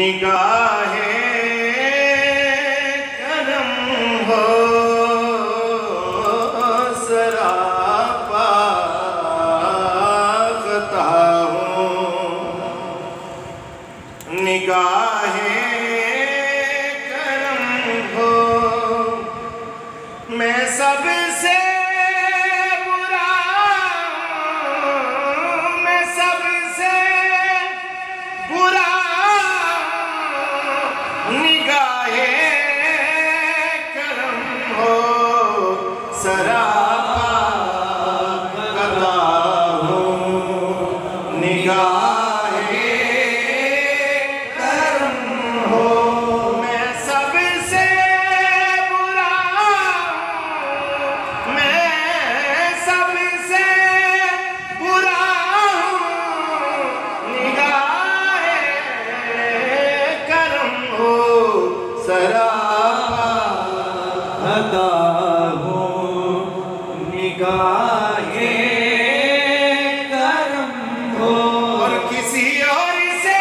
निगाहे करम हो सरापा खता हूँ, निगाहे करम हो मैं सबसे बुरा, मैं सबसे बुरा निगाहे करम हो सरापा खता हूँ, निगाहे करम हो मैं सबसे बुरा, मैं सबसे बुरा निगाहे करम हो सरापा खता हूँ, निगाहे करम हो। और किसी और से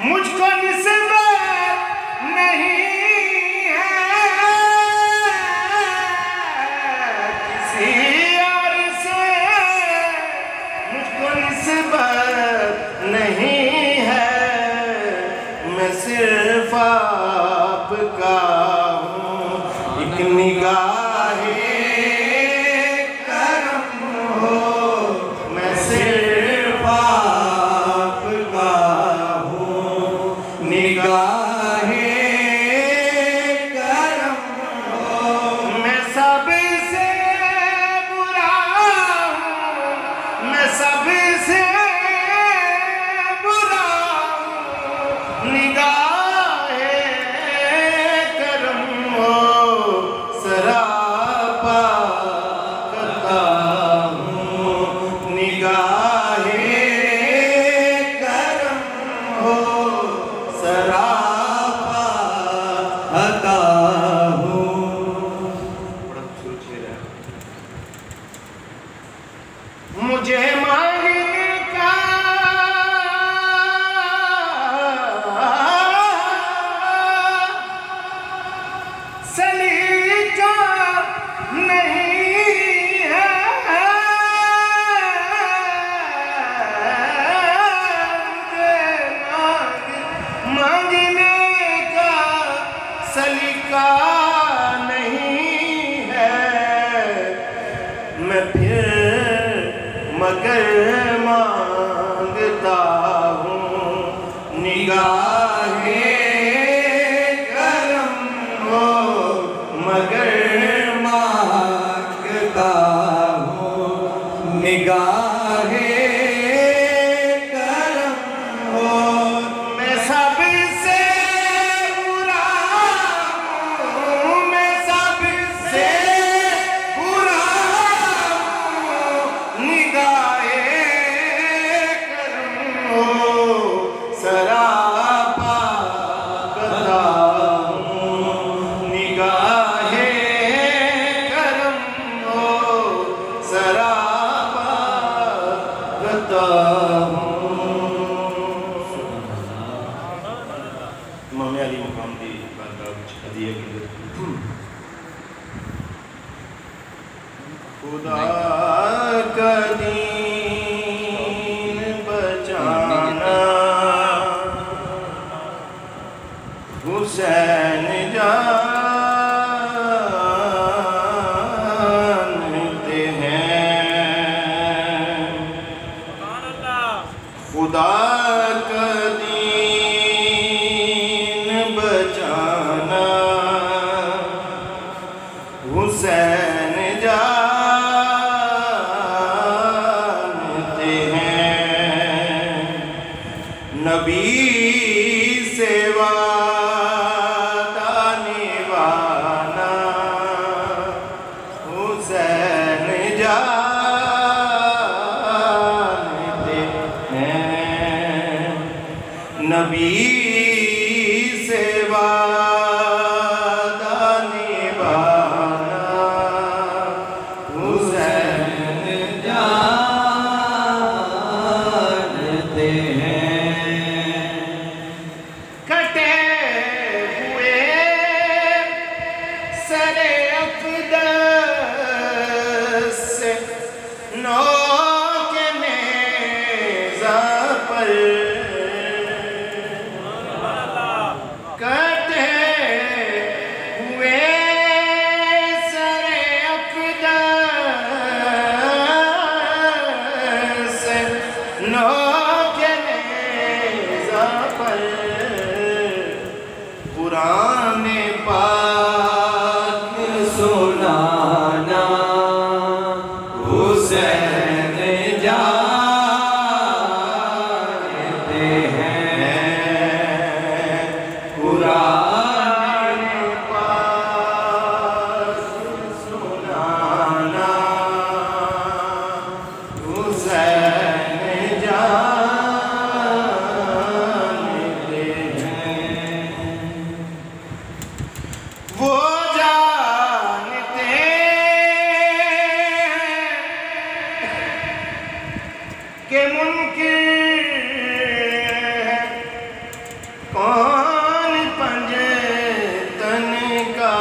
मुझको निस्बत नहीं है, किसी और से मुझको निस्बत नहीं है, मैं सिर्फ आपका हूँ, एक निगाहे करम हो मैं सिर्फ आपका हूँ, निगाहे करम हो मैं सबसे बुरा हूँ, मैं सबसे बुरा हूँ, निगाहे करम हो सरापा खता हूँ, निगाहे करम हो सरापा खता हूँ। मुझे मांगने का सलीका नहीं है, मांगने का सलीका नहीं है, मैं फिर मगर मांगता हूँ, निगाहे करम हो मगर मांगता हूँ, निगाहे करम हो मैं सबसे बुरा हूँ, मैं सबसे बुरा हूँ, निगाहे करम हो सरापा खता हूँ, निगाहे करम हो सरापा खता हूँ। इमाम अली मुकाम दी बारगाह विच हदीया की खुदा का दीन बचाना हुसैन जानते हैं, खुदा का दीन बचाना हुसैन जानते हैं, नबी से वादा निभाना हुसैन जानते हैं, नबी से वादा निभाना हुसैन जानते हैं। हुसैन जानते हैं कुरान पाक सुनाना हुसैन जानते हैं। वो जानते के मुनकिर है कौन पंजतन का,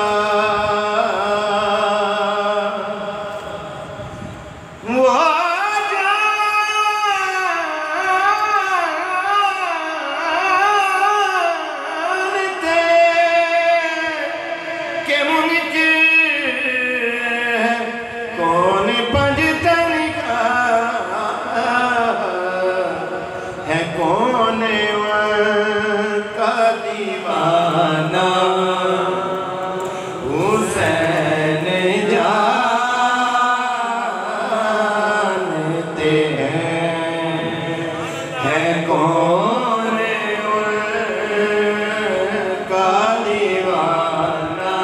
वो जानते के मुनकिर है कौन पंजतन का, है कौन का दीवाना हुसैन जानते हैं, है कौन का दीवाना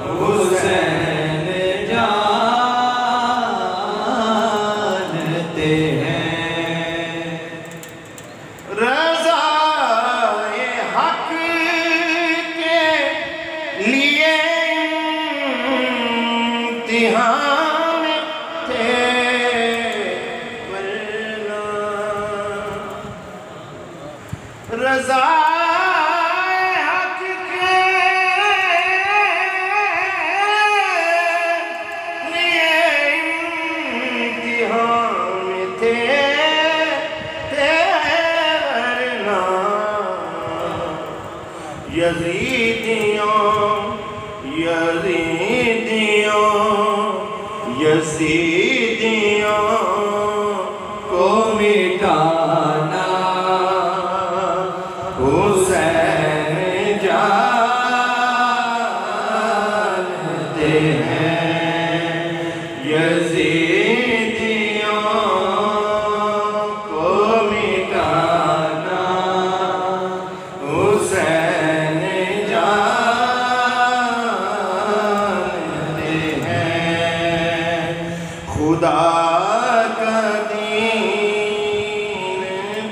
हुसैन जानते हैं। रज़ाए हक के लिए इम्तिहान थे वरना, रज़ाए हक के लिए इम्तिहान थे वरना, यज़ीदियों यज़ीदियों यज़ीदियों को मिटाना हुसैन जानते हैं, यज़ीदियों को मिटाना हुसैन जानते हैं। खुदा का दीन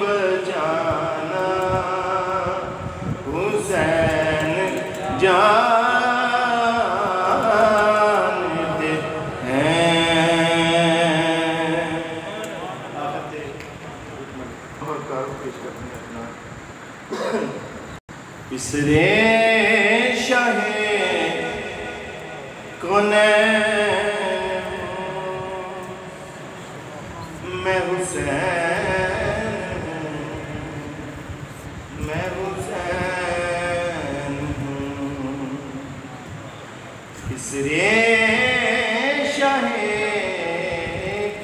बचाना हुसैन जानते हैं। इसरे शाहे कौनैन मैं हुसैन हूँ, मैं हुसैन हूँ। इसरे शाहे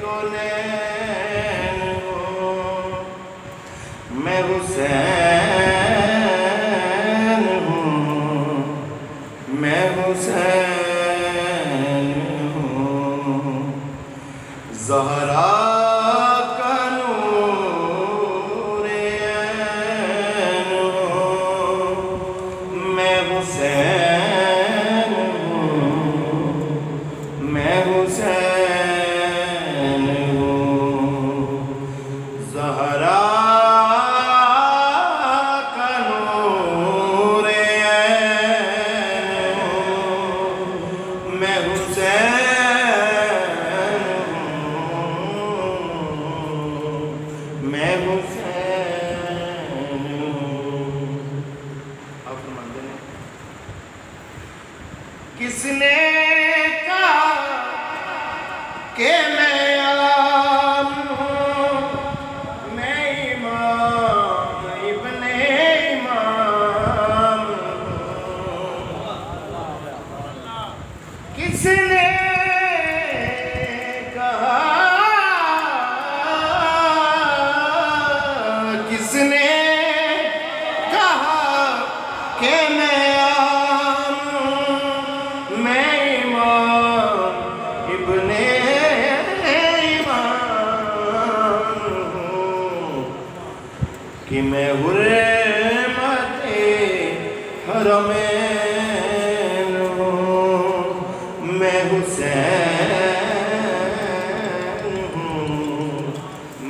कौनैन हूँ, मैं हुसैन हूँ, मैं हुसैन हूँ। ज़हरा का नूर ऐन हूँ, मैं हुसैन हूँ, मैं हुसैन हूँ। ज़हरा का नूर ऐन हूँ, मैं हुसैन हूँ, मैं हुसैन हूँ। आप मानते हैं किसने कहा कि मैं आम हूँ, मैं इमाम इब्ने इमाम हूँ। किसने कहा, किसने कहा कि मैं आम हूँ, मैं इमाम इब्ने मैं हुर्मते हरमैन हूँ, मैं हुसैन हूँ,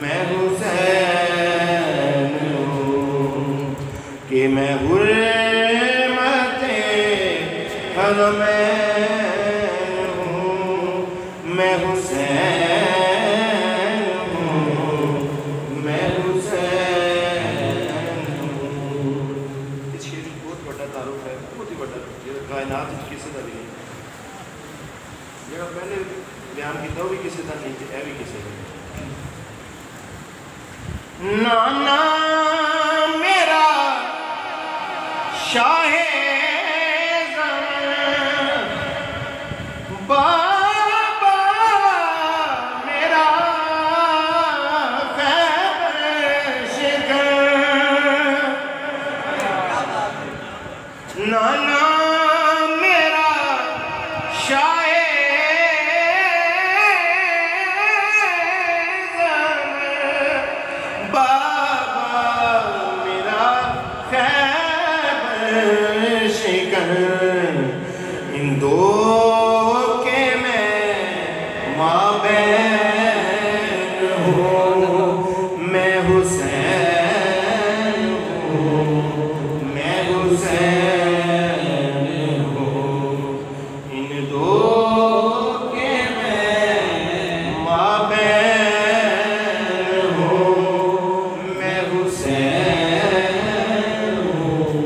मैं हुसैन हूँ कि मैं हुर्मते हरमैन हूँ, मैं हुसैन हूँ, मैं हुसैन हूँ। इस शेर बहुत बड़ा तारुफ है, बहुत ही बड़ा, कायनात किसी का भी नहीं। जो पहले बयान किया वो भी किसी का नहीं, है भी किसी का। नाना मेरा शाहे बाबा मेरा खैबर शिकर, नाना मेरा शाहे बाबा मेरा खैबर शिकर, इन दो के मैं माबैन हूँ, मैं हुसैन हूँ, मैं हुसैन हूँ, इन दो के मैं माबैन हूँ, मैं हुसैन हूँ,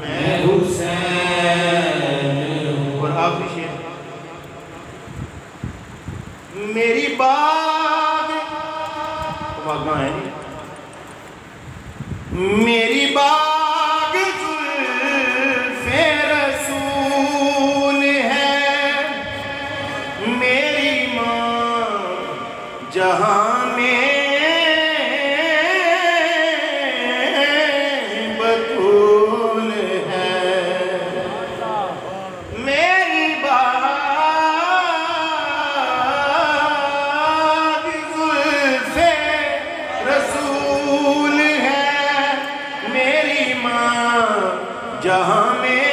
मैं हुसैन हूँ। और आखिरी शेर, मेरी बाग बागा है नहीं, मेरी बाग जुल्फे रसूल है, मेरी माँ जहाँ में बतूल है, मेरी बाग जुल्फे रसूल है, मेरी माँ जहाँ में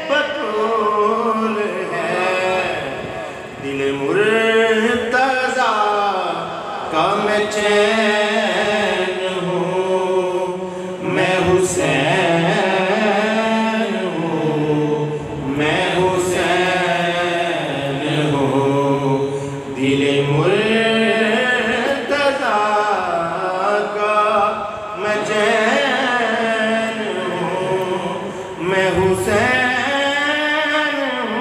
बतूल है, दिल मुर्तज़ा का मैं चैन हूँ, मैं हुसैन हूँ, मैं हुसैन हूँ, दिल मुर्तज़ा का मैं चैन हूँ, मैं हुसैन हूँ,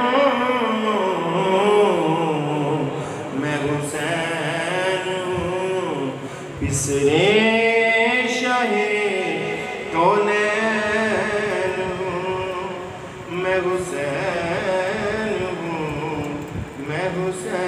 मैं हुसैन हूँ, पिसरे शाहे कौनैन हूँ, मैं हुसैन हूँ, मैं हुसैन